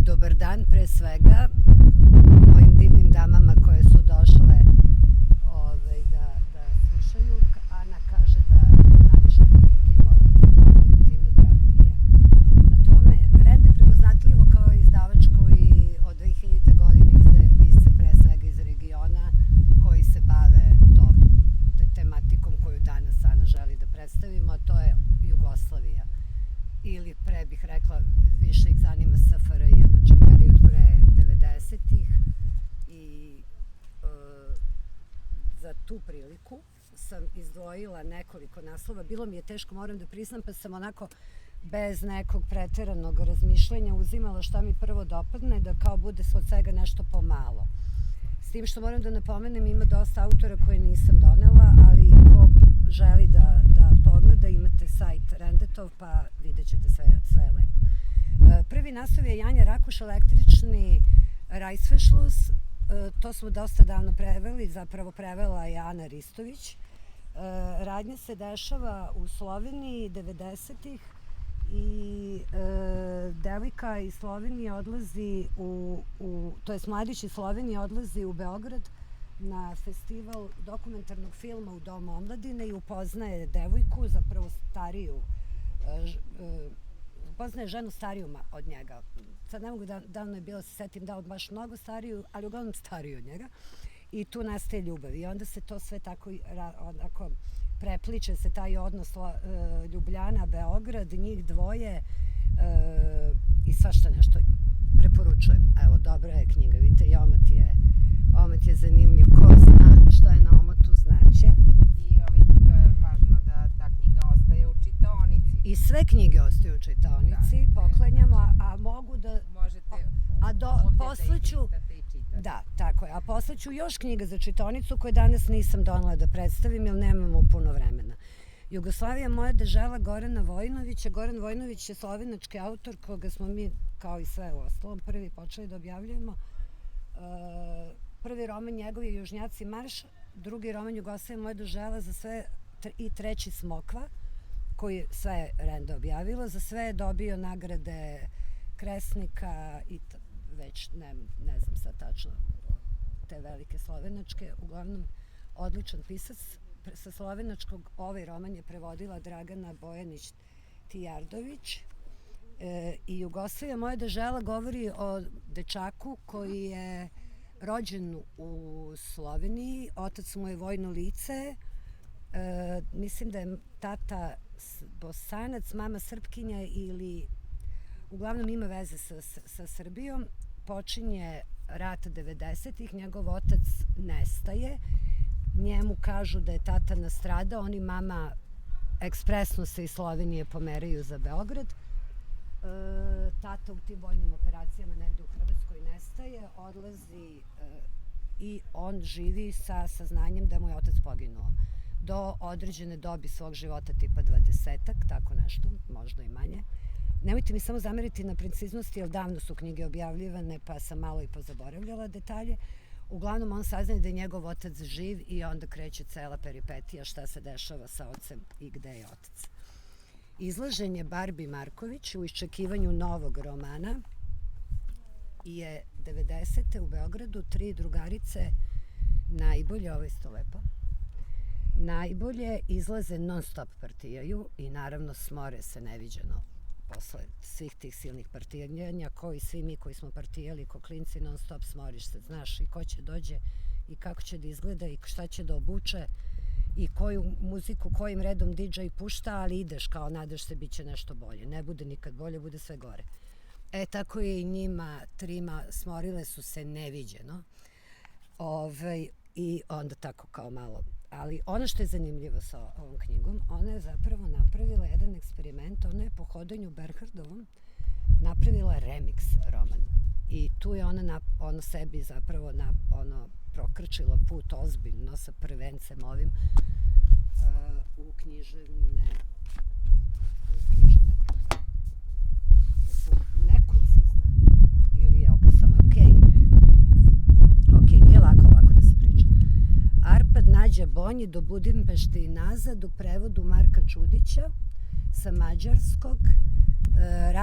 Dobar dan pre svega mojim divnim damama koje su došle da slušaju. Ana kaže da najviše publike i moje time, drago mi je. Na tome, Rend je prepoznatljivo kao izdavač koji od 2000. godine izdaje pisce pre svega iz regiona koji se bave tom tematikom koju danas Ana želi da predstavimo, a to je Jugoslavija. Ili pre bih rekla, više ih zanima SFRJ, znači period pre 90-ih i za tu priliku sam izdvojila nekoliko naslova. Bilo mi je teško, moram da priznam, pa sam onako bez nekog preteranog razmišljenja uzimala šta mi prvo dopadne, da kao bude od svega nešto pomalo. S tim što moram da napomenem, ima dosta autora koje nisam donela, ali ko želi da pogleda, imate sajt Rendetov, pa vidjet ćete sve je lepo. Prvi naslov je Janja Rakuš, Električni Rajsfešlus. To smo dosta davno preveli, zapravo prevela je Ana Ristović. Radnja se dešava u Sloveniji 90-ih i devojka iz Slovenije odlazi to jest mladić iz Slovenije odlazi u Beograd na festival dokumentarnog filma u Domu omladine i upoznaje devojku, zapravo stariju, upoznaje ženu stariju od njega. Sad ne mogu davno je bilo, se setim da od baš mnogo stariju, ali uglavnom stariju od njega. I tu nastaje ljubav i onda se to sve tako onako prepliče se taj odnos Ljubljana, Beograd, njih dvoje i svašta nešto. Preporučujem. Evo, dobra je knjiga, vidite, i omat je zanimljiv. Ko zna šta je na omotu, znaće. I to je važno da ta knjiga ostaje u čitaonici. I sve knjige ostaju u čitaonici, poklanjamo, a mogu da... Možete ovde da ih listate i čitate. Da, tako je. A posle ću još knjiga za čitaonicu koje danas nisam donela da predstavim jer nemamo puno vremena. Jugoslavija moja dežela Gorana Vojinovića. Goran Vojinović je slovenački autor koga smo mi, kao i sve u ostalom, prvi počeli da objavljujemo. Prvi roman njegov je Južnjaci marš, drugi roman Jugoslavija moja dežela za sve i treći Smokva, koji sve je Renda objavila. Za sve je dobio nagrade Kresnika i već ne znam sad tačno te velike slovenačke. Uglavnom, odličan pisac. Sa slovenačkog ovaj roman je prevodila Dragana Bojanić-Tijardović. I Jugoslavija moja dežela govori o dečaku koji je rođen u Sloveniji, otac mu je vojno lice, mislim da je tata Bosanac, mama Srpkinja ili uglavnom ima veze sa Srbijom. Počinje rat 90-ih, njegov otac nestaje, njemu kažu da je tata nastradao, oni mama ekspresno se iz Slovenije pomeraju za Beograd. Tata u tim vojnim operacijama negde u Hrvatskoj nestaje, odlazi i on živi sa saznanjem da mu je otac poginuo. Do određene dobi svog života, tipa 20-ak, tako nešto, možda i manje. Nemojte mi samo zameriti na preciznosti, jer davno su knjige objavljivane, pa sam malo i pozaboravljala detalje. Uglavnom, on saznaje da je njegov otac živ i onda kreće cela peripetija šta se dešava sa ocem i gde je otac. Izložen je Barbi Marković u iščekivanju novog romana je 90. u Beogradu, 3 drugarice najbolje, ovo je isto lepo, najbolje izlaze non stop partijaju i naravno smore se neviđeno posle svih tih silnih partijanja, koji svi mi koji smo partijali ko klinci non stop smoriš se, znaš i ko će dođe i kako će da izgleda i šta će da obuče i koju muziku, kojim redom DJ pušta, ali ideš kao nadaš se bit će nešto bolje. Ne bude nikad bolje, bude sve gore. Tako je i njima, trima, smorile su se neviđeno. I onda tako kao malo. Ali ono što je zanimljivo sa ovom knjigom, ona je zapravo napravila jedan eksperiment, ona je po hodanju Berhardovom napravila remix roman. I tu je ona sebi zapravo prokrčila put ozbiljno sa prvencem ovim u književne kruge. Jesu nekoncizna ili je ovo samo okej? Okej, nije lako ovako da se priča. Arpad Nađa Bonji do Budimpešte i nazad u prevodu Marka Čudića sa mađarskog.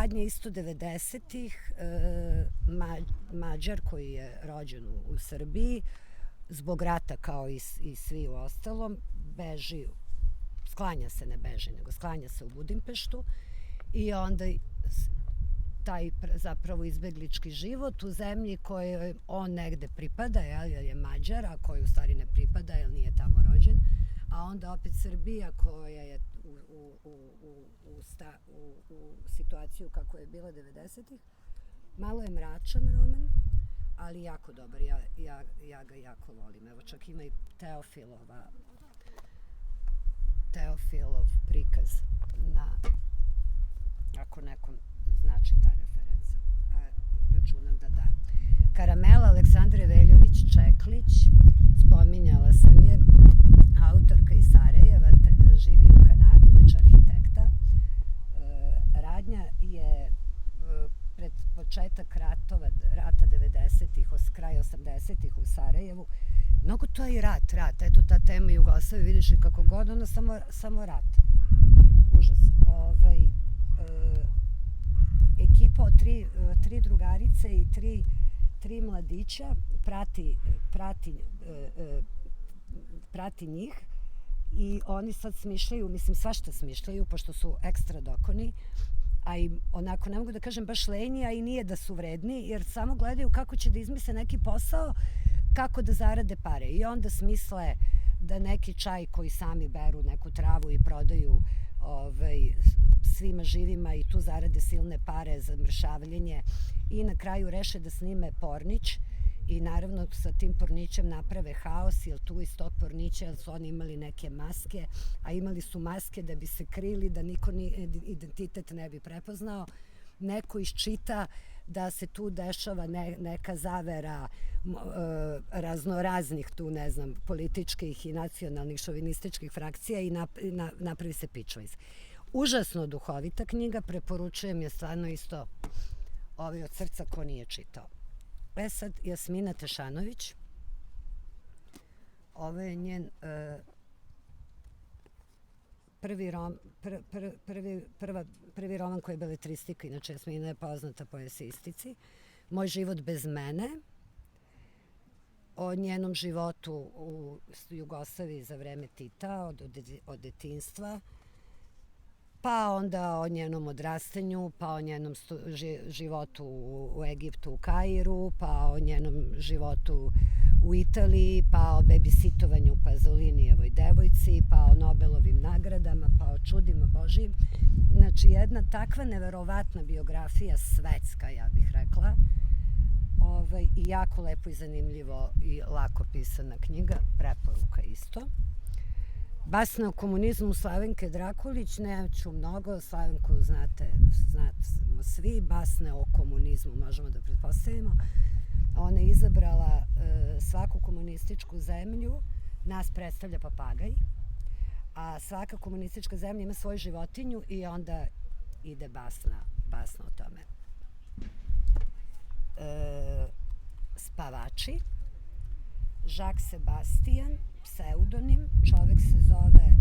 Radnja isto 90-ih, Mađar koji je rođen u Srbiji, zbog rata kao i svi u ostalom, beži, sklanja se, ne beži, nego sklanja se u Budimpeštu i onda taj zapravo izbeglički život u zemlji kojoj on negde pripada, jer je Mađar, a koji u stvari ne pripada jer nije tamo rođen, a onda opet Srbija koja je u situaciju kako je bila 90-ih. Malo je mračan roman, ali jako dobar, ja ga jako volim. Evo čak ima i Teofilov prikaz ako nekom znači ta referenca, a računam da da. Karamela Aleksandre Veljović Čeklić, spominjala sam je, autorka iz Sarajeva, živi u Kanadi, inače arhitekta. Radnja je pred početak rata 90-ih, kraj 80-ih u Sarajevu. Mnogo to je i rat, eto ta tema Jugoslavije, vidiš i kako god, ono samo rat. Užas. Ekipa od tri drugarice i tri mladića prati njih i oni sad smišljaju, mislim svašta smišljaju, pošto su ekstra dokoni, a i onako ne mogu da kažem baš lenji, a i nije da su vredni, jer samo gledaju kako će da izmisle neki posao, kako da zarade pare. I onda smisle da neki čaj koji sami beru, neku travu i prodaju svima živima i tu zarade silne pare za mršavljenje i na kraju reše da snime pornić i naravno sa tim pornićem naprave haos, jer tu iz tog pornića su oni imali neke maske, a imali su maske da bi se krili, da niko identitet ne bi prepoznao. Neko iščita da se tu dešava neka zavera raznoraznih tu, ne znam, političkih i nacionalnih šovinističkih frakcija i napravi se pičvajz. Užasno duhovita knjiga, preporučujem je stvarno isto od srca ko nije čitao. Sad Jasmina Tešanović, ovo je njen prvi roman koji je beletristika, inače Jasmina je poznata po eseistici. Moj život bez mene, o njenom životu u Jugoslaviji za vreme Tita, od detinjstva, pa onda o njenom odrastanju, pa o njenom životu u Egiptu, u Kairu, pa o njenom životu u Italiji, pa o bebisitovanju u Pazolinijevoj devojci, pa o Nobelovim nagradama, pa o čudima Božijim. Znači, jedna takva neverovatna biografija, svetska, ja bih rekla, i jako lepo i zanimljivo i lako pisana knjiga, preporuka isto. Basne o komunizmu Slavenke Drakulić, neću mnogo, Slavenku znamo svi, basne o komunizmu možemo da pretpostavimo. Ona je izabrala svaku komunističku zemlju, nas predstavlja papagaj, a svaka komunistička zemlja ima svoju životinju i onda ide basna o tome. Spavači, Jacques Sebastian, pseudonim, čovek se zove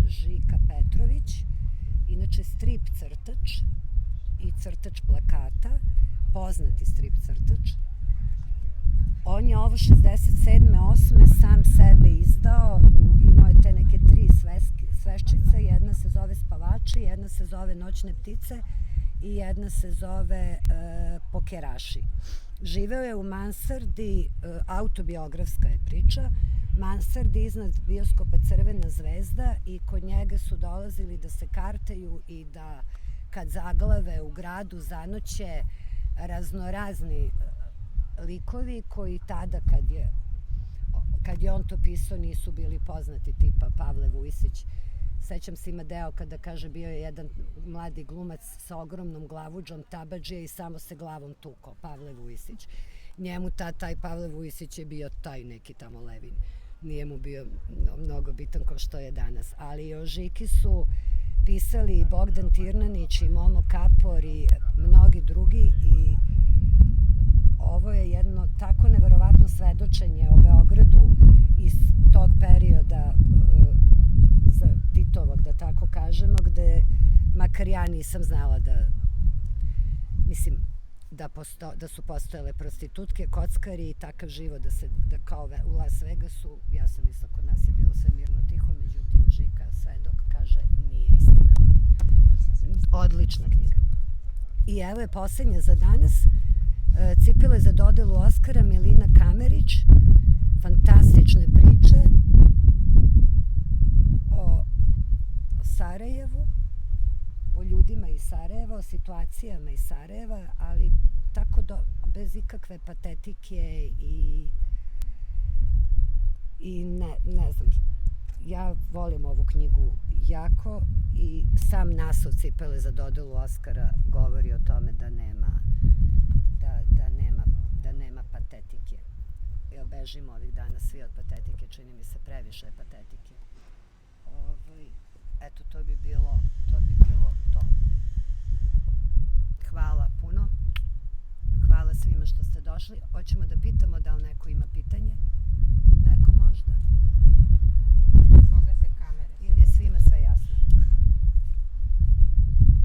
Žika Petrović, inače strip crtač i crtač plakata, poznati strip crtač. On je ovo 67. 8. sam sebe izdao, imao je te neke 3 sveščice, jedna se zove Spavači, jedna se zove Noćne ptice i jedna se zove Pokeraši. Živeo je u mansardi, autobiografska je priča, mansardi iznad bioskopa Crvena zvezda i kod njega su dolazili da se kartaju i da kad zaglave u gradu zanoće raznorazni likovi koji tada kad je on to pisao nisu bili poznati, tipa Pavle Vujsić. Sećam se, ima deo kada kaže bio je jedan mladi glumac sa ogromnom glavuđom, tabadžija i samo se glavom tukao, Pavle Vujsić. Njemu taj Pavle Vujsić je bio taj neki tamo Levin. Nije mu bio mnogo bitan kao što je danas. Ali o Žiki su pisali i Bogdan Tirnanić i Momo Kapor i mnogi drugi i ovo je jedno tako neverovatno svedočenje o Beogradu iz tog perioda Titovog, da tako kažemo, gde makar ja nisam znala mislim, da su postojale prostitutke, kockari i takav život da kao u Las Vegasu, ja sam mislila kod nas je bilo sve mirno tiho, međutim Žika svedok kaže nije istina. Odlična knjiga. I evo je poslednja za danas, Cipele za dodelu Oskara, Milina Kamerić, fantastične priče o Sarajevu, o ljudima iz Sarajeva, o situacijama iz Sarajeva, ali tako bez ikakve patetike i ne znam, ja volim ovu knjigu jako i sam naslov Cipele za dodelu Oskara govori o tome da nema patetike. Ja bežimo ovih dana svi od patetike, čini mi se previše patetike. Eto, to bi bilo to. Hvala puno. Hvala svima što ste došli. Hoćemo da pitamo da li neko ima pitanje.